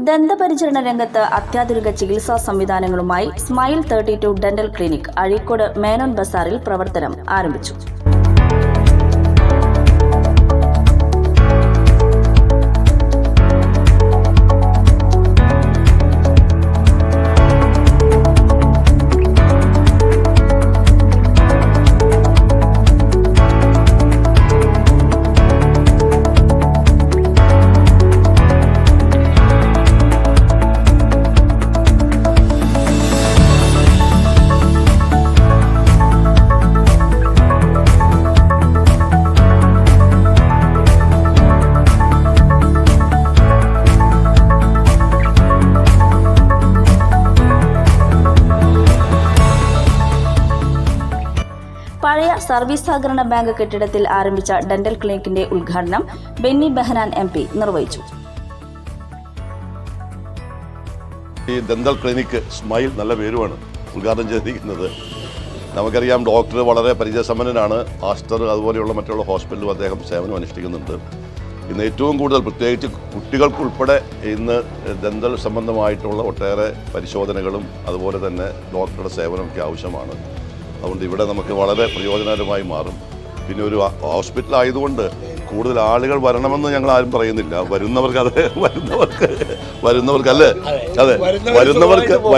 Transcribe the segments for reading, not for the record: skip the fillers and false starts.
ദന്തപരിചരണ രംഗത്ത് അത്യാധുനിക ചികിത്സാ സംവിധാനങ്ങളുമായി smile 32 dental clinic Azhikode Menon ബസാറിൽ പ്രവർത്തനം ആരംഭിച്ചു. പഴയ സർവീസ് സഹകരണ ബാങ്ക് കെട്ടിടത്തിൽ ആരംഭിച്ച ഡെന്റൽ ക്ലിനിക്കിന്റെ ഉദ്ഘാടനം ബെന്നി ബെഹനാൻ MP നിർവഹിച്ചു. ഈ ഡെന്റൽ ക്ലിനിക്ക് സ്മൈൽ നല്ല പേരുമാണ് ഉദ്ഘാടനം ചെയ്തിരിക്കുന്നത്. നമുക്കറിയാം, ഡോക്ടർ വളരെ പരിചയസമ്പന്നനാണ്. ആസ്റ്റർ അതുപോലെയുള്ള മറ്റുള്ള ഹോസ്പിറ്റലും അദ്ദേഹം സേവനം അനുഷ്ഠിക്കുന്നുണ്ട്. ഇന്ന് ഏറ്റവും കൂടുതൽ, പ്രത്യേകിച്ച് കുട്ടികൾക്കുൾപ്പെടെ ഇന്ന് ഡെന്റൽ സംബന്ധമായിട്ടുള്ള ഒട്ടേറെ പരിശോധനകളും അതുപോലെ തന്നെ ഡോക്ടറുടെ സേവനമൊക്കെ ആവശ്യമാണ്. അതുകൊണ്ട് ഇവിടെ നമുക്ക് വളരെ പ്രയോജനകരമായി മാറും. പിന്നെ ഒരു ഹോസ്പിറ്റൽ ആയതുകൊണ്ട് കൂടുതൽ ആളുകൾ വരണമെന്ന് ഞങ്ങൾ ആരും പറയുന്നില്ല.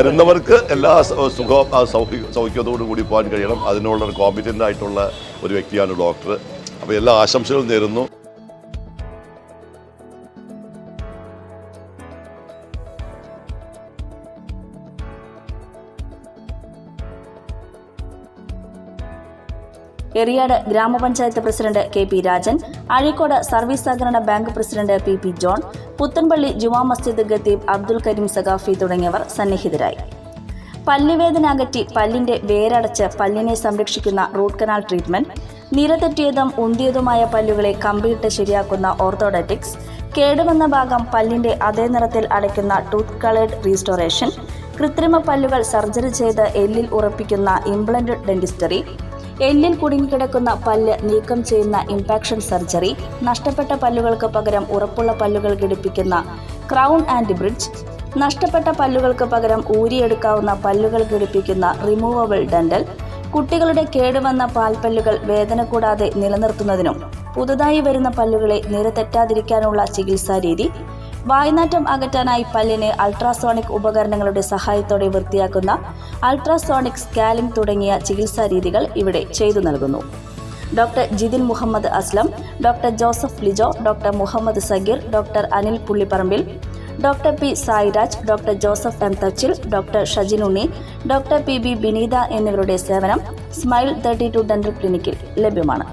വരുന്നവർക്ക് എല്ലാ സൗഖ്യത്തോടു കൂടി പോകാൻ കഴിയണം. അതിനുള്ള ഒരു കോമ്പിറ്റൻ്റ് ആയിട്ടുള്ള ഒരു വ്യക്തിയാണ് ഡോക്ടർ. അപ്പോൾ എല്ലാ ആശംസകളും നേരുന്നു. എറിയാട് ഗ്രാമപഞ്ചായത്ത് president KP Rajan, Azhikode service സഹകരണ bank president PP John, Puthanpally Juma Masjid ഖത്തീബ് അബ്ദുൽ കരീം സഖാഫി തുടങ്ങിയവർ സന്നിഹിതരായി. പല്ലുവേദന അകറ്റി പല്ലിന്റെ വേരടച്ച് പല്ലിനെ സംരക്ഷിക്കുന്ന റൂട്ട് കനാൽ ട്രീറ്റ്മെന്റ്, നിരതെറ്റിയതും ഉന്തിയതുമായ പല്ലുകളെ കമ്പിയിട്ട് ശരിയാക്കുന്ന ഓർത്തോഡറ്റിക്സ്, കേടുവന്ന ഭാഗം പല്ലിന്റെ അതേ നിറത്തിൽ അടയ്ക്കുന്ന ടൂത്ത് കളേർഡ് റീസ്റ്റോറേഷൻ, കൃത്രിമ പല്ലുകൾ സർജറി ചെയ്ത് എല്ലിൽ ഉറപ്പിക്കുന്ന ഇംപ്ലന്റ് ഡെന്റിസ്റ്ററി, എല്ലിൽ കുടുങ്ങിക്കിടക്കുന്ന പല്ല് നീക്കം ചെയ്യുന്ന ഇംപാക്ഷൻ സർജറി, നഷ്ടപ്പെട്ട പല്ലുകൾക്ക് പകരം ഉറപ്പുള്ള പല്ലുകൾ ഘടിപ്പിക്കുന്ന ക്രൗൺ ആൻഡ് ബ്രിഡ്ജ്, നഷ്ടപ്പെട്ട പല്ലുകൾക്ക് പകരം ഊരിയെടുക്കാവുന്ന പല്ലുകൾ ഘടിപ്പിക്കുന്ന റിമൂവബിൾ ഡെന്റൽ, കുട്ടികളുടെ കേടുവന്ന പാൽപ്പല്ലുകൾ വേദന കൂടാതെ നിലനിർത്തുന്നതിനും പുതുതായി വരുന്ന പല്ലുകളെ നിരതെറ്റാതിരിക്കാനുള്ള ചികിത്സാരീതി, വായ്നാറ്റം അകറ്റാനായി പല്ലിനെ അൾട്രാസോണിക് ഉപകരണങ്ങളുടെ സഹായത്തോടെ വൃത്തിയാക്കുന്ന അൾട്രാസോണിക് സ്കാലിംഗ് തുടങ്ങിയ ചികിത്സാ രീതികൾ ഇവിടെ ചെയ്തു നൽകുന്നു. Doctor Jithin Muhammad Aslam, doctor Joseph Lijo, doctor Muhammad Sageer, doctor Anil Pullipparambil, doctor P Sairaj, doctor Joseph M Thachil, doctor Shajinunni, doctor PB Bineetha എന്നിവരുടെ സേവനം സ്മൈൽ 32 ഡെന്റൽ ക്ലിനിക്കിൽ ലഭ്യമാണ്.